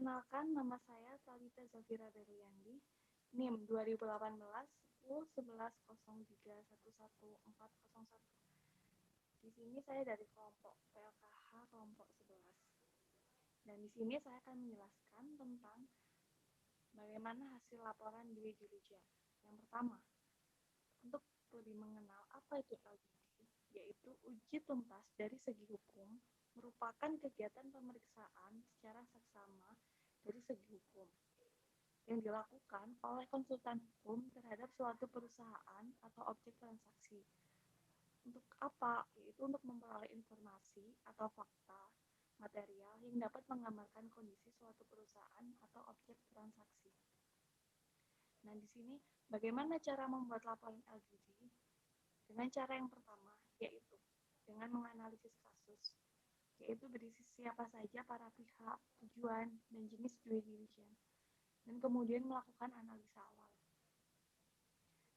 Perkenalkan, nama saya Talita Zafira Berliandi, NIM 2018 10 11 03 11 401. Di sini saya dari kelompok PLKH kelompok 11. Dan di sini saya akan menjelaskan tentang bagaimana hasil laporan due diligence. Yang pertama, untuk lebih mengenal apa itu LGD, yaitu uji tuntas dari segi hukum, merupakan kegiatan pemeriksaan secara saksama dari segi hukum yang dilakukan oleh konsultan hukum terhadap suatu perusahaan atau objek transaksi. Untuk apa? Yaitu untuk memperoleh informasi atau fakta material yang dapat menggambarkan kondisi suatu perusahaan atau objek transaksi. Nah, di sini bagaimana cara membuat laporan LGD? Dengan cara yang pertama, yaitu dengan menganalisis kasus, yaitu berisi siapa saja para pihak, tujuan, dan jenis due diligence, dan kemudian melakukan analisa awal.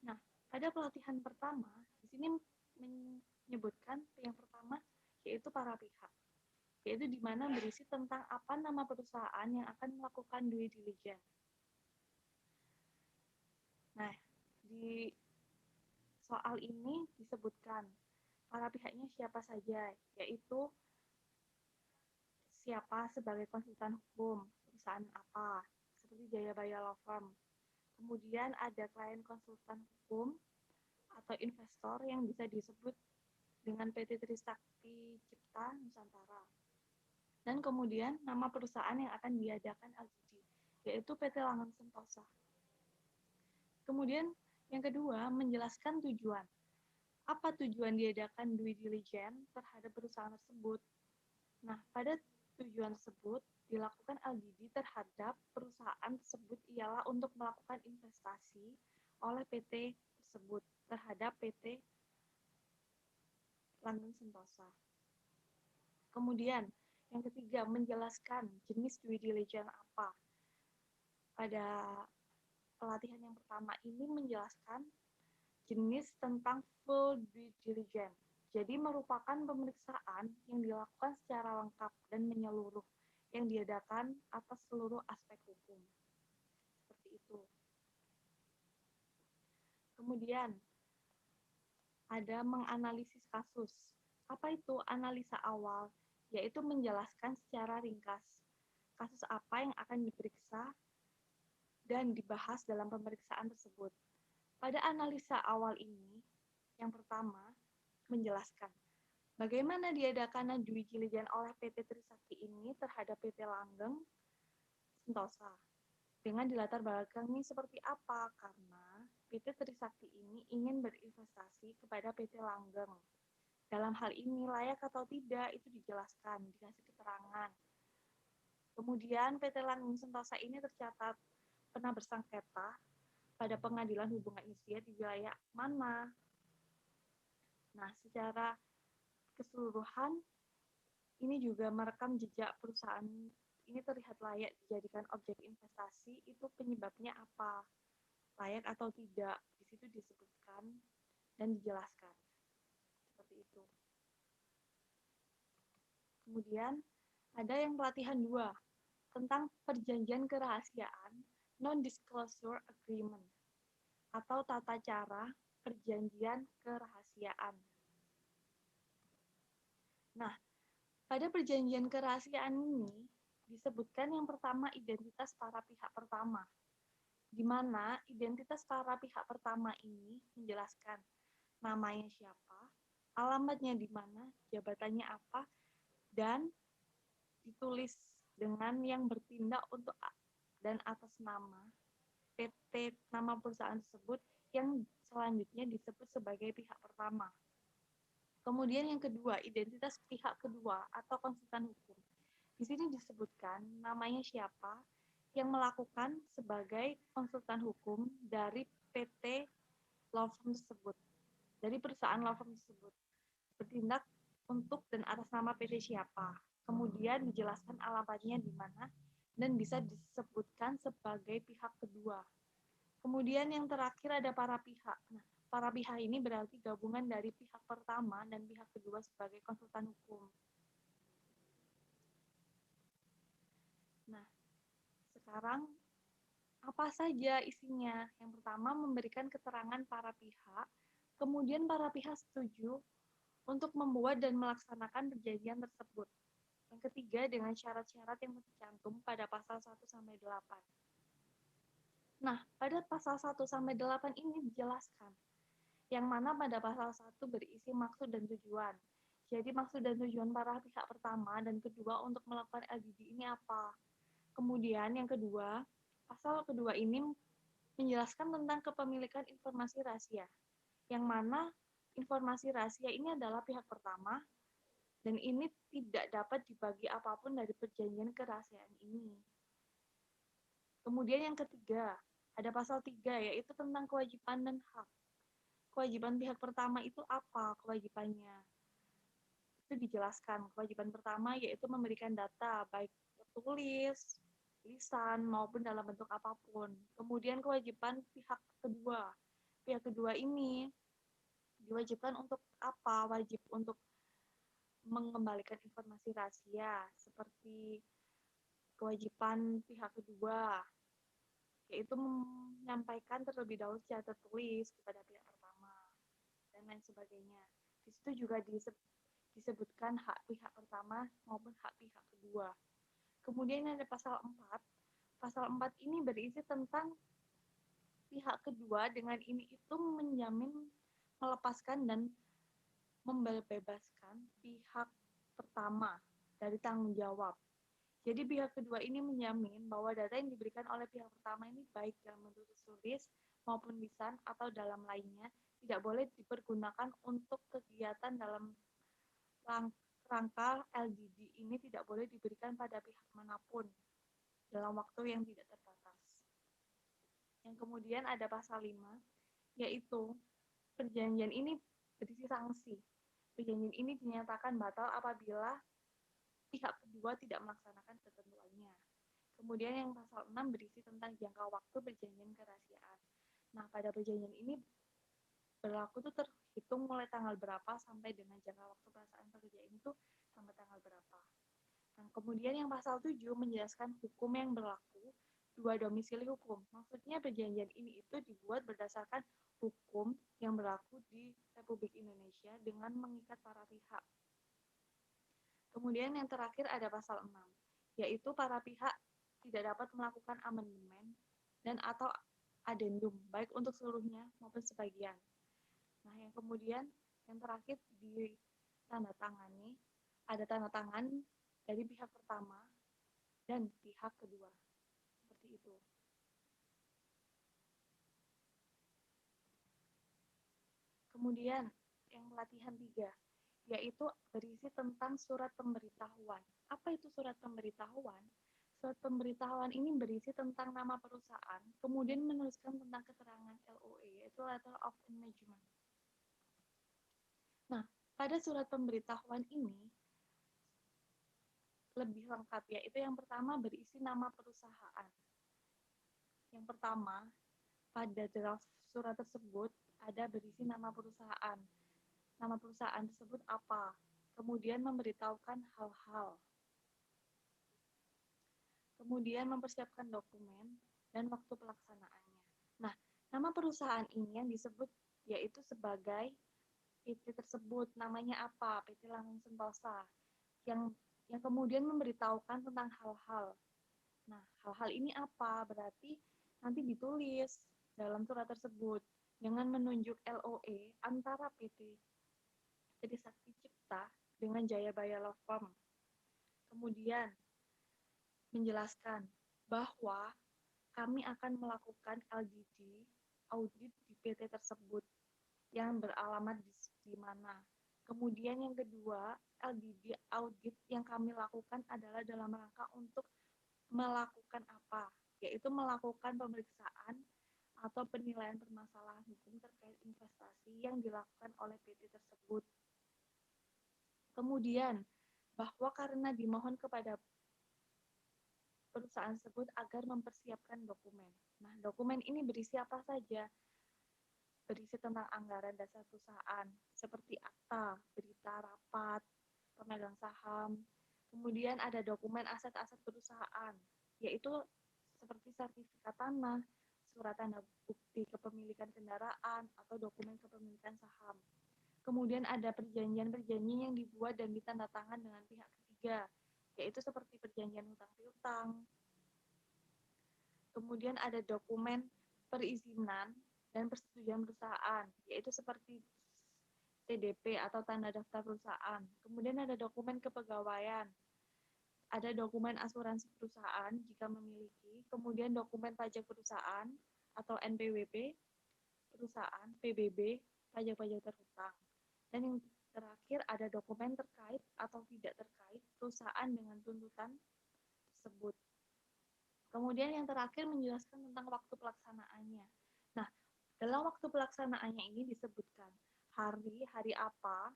Nah, pada pelatihan pertama, di sini menyebutkan yang pertama, yaitu para pihak, yaitu di mana berisi tentang apa nama perusahaan yang akan melakukan due diligence. Nah, di soal ini disebutkan para pihaknya siapa saja, yaitu siapa sebagai konsultan hukum, perusahaan apa, seperti Jayabaya Law Firm. Kemudian ada klien konsultan hukum atau investor yang bisa disebut dengan PT Trisakti Cipta Nusantara. Dan kemudian nama perusahaan yang akan diadakan LGD, yaitu PT Langgeng Sentosa. Kemudian yang kedua, menjelaskan tujuan. Apa tujuan diadakan due diligence terhadap perusahaan tersebut? Nah, pada tujuan tersebut dilakukan LGD terhadap perusahaan tersebut ialah untuk melakukan investasi oleh PT tersebut terhadap PT Langgeng Sentosa. Kemudian, yang ketiga, menjelaskan jenis due diligence apa. Pada pelatihan yang pertama ini menjelaskan jenis tentang full due diligence. Jadi merupakan pemeriksaan yang dilakukan secara lengkap dan menyeluruh yang diadakan atas seluruh aspek hukum. Seperti itu. Kemudian ada menganalisis kasus. Apa itu analisa awal? Yaitu menjelaskan secara ringkas kasus apa yang akan diperiksa dan dibahas dalam pemeriksaan tersebut. Pada analisa awal ini, yang pertama, menjelaskan bagaimana diadakan due diligence oleh PT Trisakti ini terhadap PT Langgeng Sentosa. Dengan dilatar belakangi seperti apa? Karena PT Trisakti ini ingin berinvestasi kepada PT Langgeng. Dalam hal ini layak atau tidak itu dijelaskan, dikasih keterangan. Kemudian PT Langgeng Sentosa ini tercatat pernah bersengketa pada pengadilan hubungan industrial di wilayah mana. Nah, secara keseluruhan ini juga merekam jejak perusahaan ini terlihat layak dijadikan objek investasi, itu penyebabnya apa? Layak atau tidak? Di situ disebutkan dan dijelaskan. Seperti itu. Kemudian ada yang pelatihan 2 tentang perjanjian kerahasiaan non-disclosure agreement atau tata cara perjanjian kerahasiaan. Nah, pada perjanjian kerahasiaan ini disebutkan yang pertama identitas para pihak pertama, di mana identitas para pihak pertama ini menjelaskan namanya siapa, alamatnya di mana, jabatannya apa, dan ditulis dengan yang bertindak untuk dan atas nama PT nama perusahaan tersebut yang selanjutnya disebut sebagai pihak pertama. Kemudian yang kedua, identitas pihak kedua atau konsultan hukum. Di sini disebutkan namanya siapa yang melakukan sebagai konsultan hukum dari PT law firm tersebut, dari perusahaan law firm tersebut. Bertindak untuk dan atas nama PT siapa. Kemudian dijelaskan alamatnya di mana dan bisa disebutkan sebagai pihak kedua. Kemudian yang terakhir ada para pihak. Nah, para pihak ini berarti gabungan dari pihak pertama dan pihak kedua sebagai konsultan hukum. Nah, sekarang apa saja isinya? Yang pertama, memberikan keterangan para pihak, kemudian para pihak setuju untuk membuat dan melaksanakan perjanjian tersebut. Yang ketiga, dengan syarat-syarat yang tercantum pada pasal 1-8. Nah, pada pasal 1-8 ini dijelaskan, yang mana pada pasal 1 berisi maksud dan tujuan. Jadi maksud dan tujuan para pihak pertama dan kedua untuk melakukan LDD ini apa? Kemudian yang kedua, pasal kedua ini menjelaskan tentang kepemilikan informasi rahasia, yang mana informasi rahasia ini adalah pihak pertama, dan ini tidak dapat dibagi apapun dari perjanjian kerahasiaan ini. Kemudian yang ketiga, ada pasal 3, yaitu tentang kewajiban dan hak. Kewajiban pihak pertama itu apa kewajibannya? Itu dijelaskan. Kewajiban pertama yaitu memberikan data, baik tertulis, lisan, maupun dalam bentuk apapun. Kemudian kewajiban pihak kedua. Pihak kedua ini diwajibkan untuk apa? Wajib untuk mengembalikan informasi rahasia, seperti kewajiban pihak kedua, yaitu menyampaikan terlebih dahulu secara tertulis kepada pihak pertama, dan lain sebagainya. Di situ juga disebutkan hak pihak pertama maupun hak pihak kedua. Kemudian ada pasal 4. Pasal 4 ini berisi tentang pihak kedua dengan ini itu menjamin melepaskan dan membebaskan pihak pertama dari tanggung jawab. Jadi pihak kedua ini menjamin bahwa data yang diberikan oleh pihak pertama ini baik dalam bentuk tertulis maupun lisan atau dalam lainnya tidak boleh dipergunakan untuk kegiatan dalam rangka LDD ini tidak boleh diberikan pada pihak manapun dalam waktu yang tidak terbatas. Yang kemudian ada pasal 5, yaitu perjanjian ini berisi sanksi. Perjanjian ini dinyatakan batal apabila pihak kedua tidak melaksanakan ketentuannya. Kemudian yang pasal 6 berisi tentang jangka waktu perjanjian kerahasiaan. Nah, pada perjanjian ini berlaku itu terhitung mulai tanggal berapa sampai dengan jangka waktu pelaksanaan pekerjaan itu sampai tanggal berapa. Nah, kemudian yang pasal 7 menjelaskan hukum yang berlaku dua domisili hukum. Maksudnya perjanjian ini itu dibuat berdasarkan hukum yang berlaku di Republik Indonesia dengan mengikat para pihak. Kemudian yang terakhir ada pasal 6, yaitu para pihak tidak dapat melakukan amandemen dan atau adendum, baik untuk seluruhnya maupun sebagian. Nah, yang kemudian yang terakhir ditandatangani, ada tanda tangan dari pihak pertama dan pihak kedua. Seperti itu. Kemudian yang pelatihan 3, yaitu berisi tentang surat pemberitahuan. Apa itu surat pemberitahuan? Surat pemberitahuan ini berisi tentang nama perusahaan, kemudian menuliskan tentang keterangan LOA, yaitu Letter of Engagement. Nah, pada surat pemberitahuan ini lebih lengkap, yaitu yang pertama berisi nama perusahaan. Yang pertama, pada draft surat tersebut ada berisi nama perusahaan. Nama perusahaan tersebut apa? Kemudian memberitahukan hal-hal. Kemudian mempersiapkan dokumen dan waktu pelaksanaannya. Nah, nama perusahaan ini yang disebut yaitu sebagai PT tersebut. Namanya apa? PT Langgeng Sentosa. Yang kemudian memberitahukan tentang hal-hal. Nah, hal-hal ini apa? Berarti nanti ditulis dalam surat tersebut dengan menunjuk LOE antara PT Sakti Cipta dengan Jayabaya Law Firm. Kemudian menjelaskan bahwa kami akan melakukan LDD audit di PT tersebut yang beralamat di mana. Kemudian yang kedua, LDD audit yang kami lakukan adalah dalam rangka untuk melakukan apa? Yaitu melakukan pemeriksaan atau penilaian permasalahan hukum terkait investasi yang dilakukan oleh PT tersebut. Kemudian, bahwa karena dimohon kepada perusahaan tersebut agar mempersiapkan dokumen. Nah, dokumen ini berisi apa saja? Berisi tentang anggaran dasar perusahaan, seperti akta, berita rapat, pemegang saham. Kemudian ada dokumen aset-aset perusahaan, yaitu seperti sertifikat tanah, surat tanda bukti kepemilikan kendaraan, atau dokumen kepemilikan saham. Kemudian ada perjanjian-perjanjian yang dibuat dan ditandatangan dengan pihak ketiga, yaitu seperti perjanjian hutang piutang. Kemudian ada dokumen perizinan dan persetujuan perusahaan, yaitu seperti TDP atau tanda daftar perusahaan. Kemudian ada dokumen kepegawaian, ada dokumen asuransi perusahaan jika memiliki, kemudian dokumen pajak perusahaan atau NPWP perusahaan, PBB, pajak-pajak terhutang. Dan yang terakhir ada dokumen terkait atau tidak terkait perusahaan dengan tuntutan tersebut. Kemudian yang terakhir menjelaskan tentang waktu pelaksanaannya. Nah, dalam waktu pelaksanaannya ini disebutkan hari apa,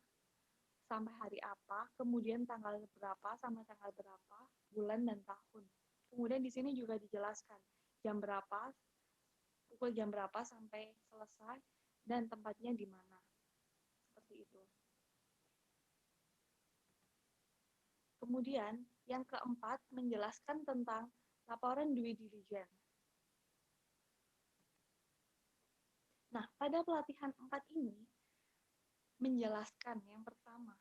sampai hari apa, kemudian tanggal berapa sampai tanggal berapa, bulan dan tahun. Kemudian di sini juga dijelaskan jam berapa, pukul jam berapa sampai selesai, dan tempatnya di mana. Seperti itu. Kemudian yang keempat menjelaskan tentang laporan due diligence. Nah, pada pelatihan 4 ini menjelaskan yang pertama,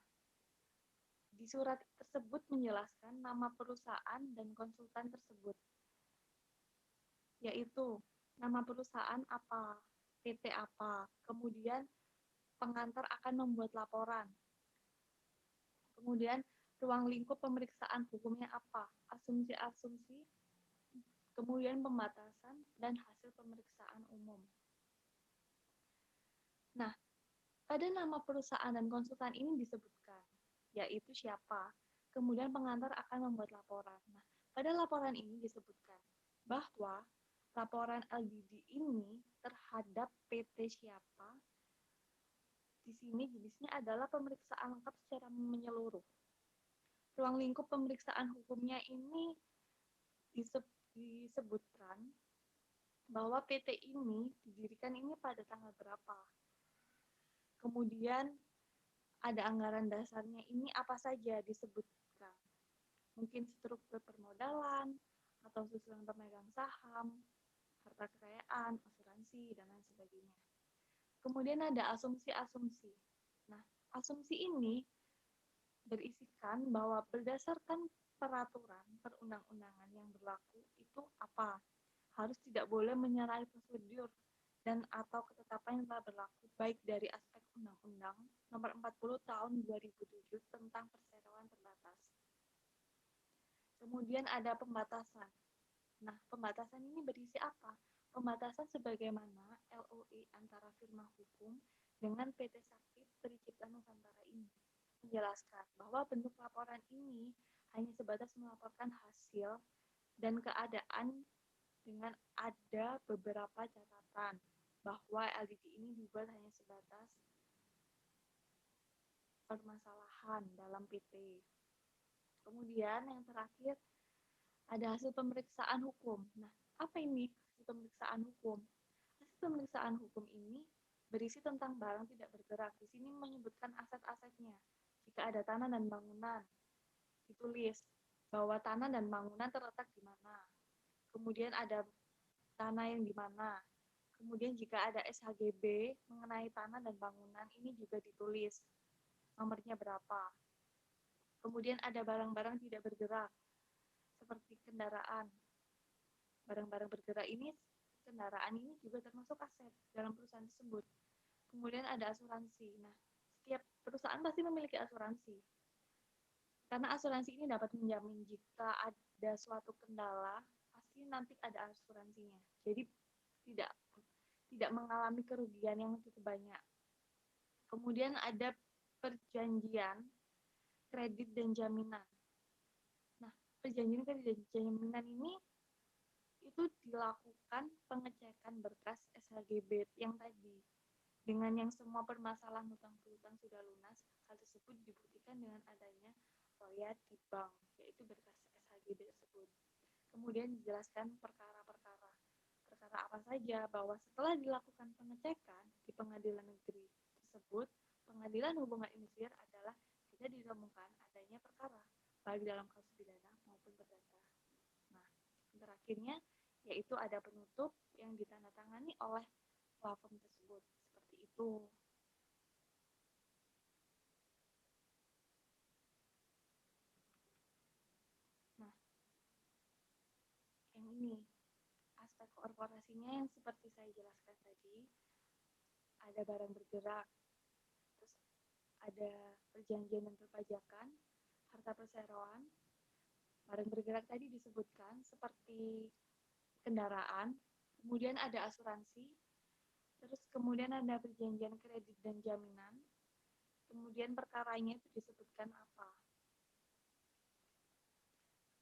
di surat tersebut menjelaskan nama perusahaan dan konsultan tersebut, yaitu nama perusahaan apa, PT apa, kemudian pengantar akan membuat laporan, kemudian ruang lingkup pemeriksaan hukumnya apa, asumsi-asumsi, kemudian pembatasan, dan hasil pemeriksaan umum. Nah, pada nama perusahaan dan konsultan ini disebutkan, yaitu siapa, kemudian pengantar akan membuat laporan. Nah, pada laporan ini disebutkan bahwa laporan LDD ini terhadap PT siapa, di sini jenisnya adalah pemeriksaan lengkap secara menyeluruh. Ruang lingkup pemeriksaan hukumnya ini disebutkan bahwa PT ini didirikan ini pada tanggal berapa. Kemudian ada anggaran dasarnya ini apa saja disebutkan. Mungkin struktur permodalan, atau susunan pemegang saham, harta kekayaan, asuransi, dan lain sebagainya. Kemudian ada asumsi-asumsi. Nah, asumsi ini berisikan bahwa berdasarkan peraturan perundang-undangan yang berlaku itu apa? Harus tidak boleh menyalahi prosedur dan atau ketetapan yang telah berlaku baik dari aspek Undang-Undang Nomor 40 Tahun 2007 tentang perseroan terbatas. Kemudian ada pembatasan. Nah, pembatasan ini berisi apa? Pembatasan sebagaimana LOI antara firma hukum dengan PT Sakti Tricipta Nusantara ini menjelaskan bahwa bentuk laporan ini hanya sebatas melaporkan hasil dan keadaan dengan ada beberapa catatan bahwa LDD ini dibuat hanya sebatas permasalahan dalam PT. Kemudian yang terakhir ada hasil pemeriksaan hukum. Nah, apa ini hasil pemeriksaan hukum? Hasil pemeriksaan hukum ini berisi tentang barang tidak bergerak. Di sini menyebutkan aset-asetnya. Jika ada tanah dan bangunan, ditulis bahwa tanah dan bangunan terletak di mana. Kemudian ada tanah yang di mana. Kemudian jika ada SHGB mengenai tanah dan bangunan, ini juga ditulis nomornya berapa. Kemudian ada barang-barang tidak bergerak, seperti kendaraan. Barang-barang bergerak ini, kendaraan ini juga termasuk aset dalam perusahaan tersebut. Kemudian ada asuransi. Nah, setiap perusahaan pasti memiliki asuransi. Karena asuransi ini dapat menjamin jika ada suatu kendala, pasti nanti ada asuransinya. Jadi tidak mengalami kerugian yang cukup banyak. Kemudian ada perjanjian kredit dan jaminan. Nah, perjanjian kredit dan jaminan ini itu dilakukan pengecekan berkas SHGB yang tadi. Dengan yang semua permasalahan hutang piutang sudah lunas, hal tersebut dibuktikan dengan adanya royat di bank, yaitu berkas SHGB tersebut. Kemudian dijelaskan perkara-perkara. Perkara apa saja, bahwa setelah dilakukan pengecekan di pengadilan negeri tersebut, pengadilan hubungan industrial adalah tidak ditemukan adanya perkara, baik dalam kasus pidana maupun perdata. Nah, terakhirnya yaitu ada penutup yang ditandatangani oleh platform tersebut. Seperti itu. Nah, yang ini, aspek korporasinya yang seperti saya jelaskan tadi, ada barang bergerak, terus ada perjanjian dan perpajakan, harta perseroan, barang bergerak tadi disebutkan seperti kendaraan, kemudian ada asuransi, terus kemudian ada perjanjian kredit dan jaminan, kemudian perkaranya itu disebutkan apa.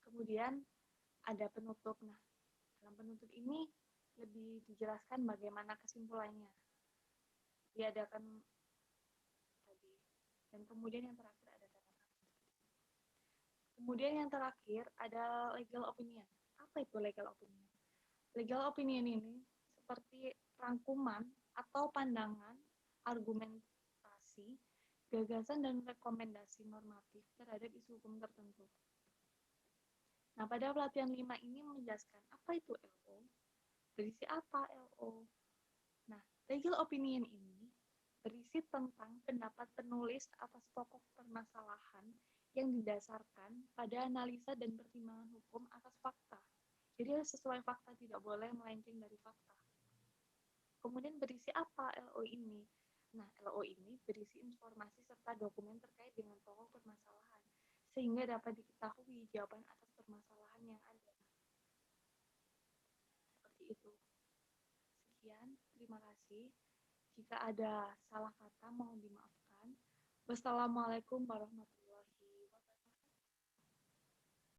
Kemudian ada penutup. Nah, dalam penutup ini lebih dijelaskan bagaimana kesimpulannya. Diadakan tadi. Dan kemudian yang terakhir ada tanda tangan. Kemudian yang terakhir ada legal opinion. Apa itu legal opinion? Legal opinion ini seperti rangkuman atau pandangan, argumentasi, gagasan dan rekomendasi normatif terhadap isu hukum tertentu. Nah, pada pelatihan 5 ini menjelaskan apa itu LO, berisi apa LO. Nah, legal opinion ini berisi tentang pendapat penulis atas pokok permasalahan yang didasarkan pada analisa dan pertimbangan hukum atas fakta. Jadi harus sesuai fakta, tidak boleh melenceng dari fakta. Kemudian berisi apa LO ini? Nah, LO ini berisi informasi serta dokumen terkait dengan pokok permasalahan, sehingga dapat diketahui jawaban atas permasalahan yang ada. Seperti itu. Sekian, terima kasih. Jika ada salah kata, mohon dimaafkan. Wassalamualaikum warahmatullahi wabarakatuh.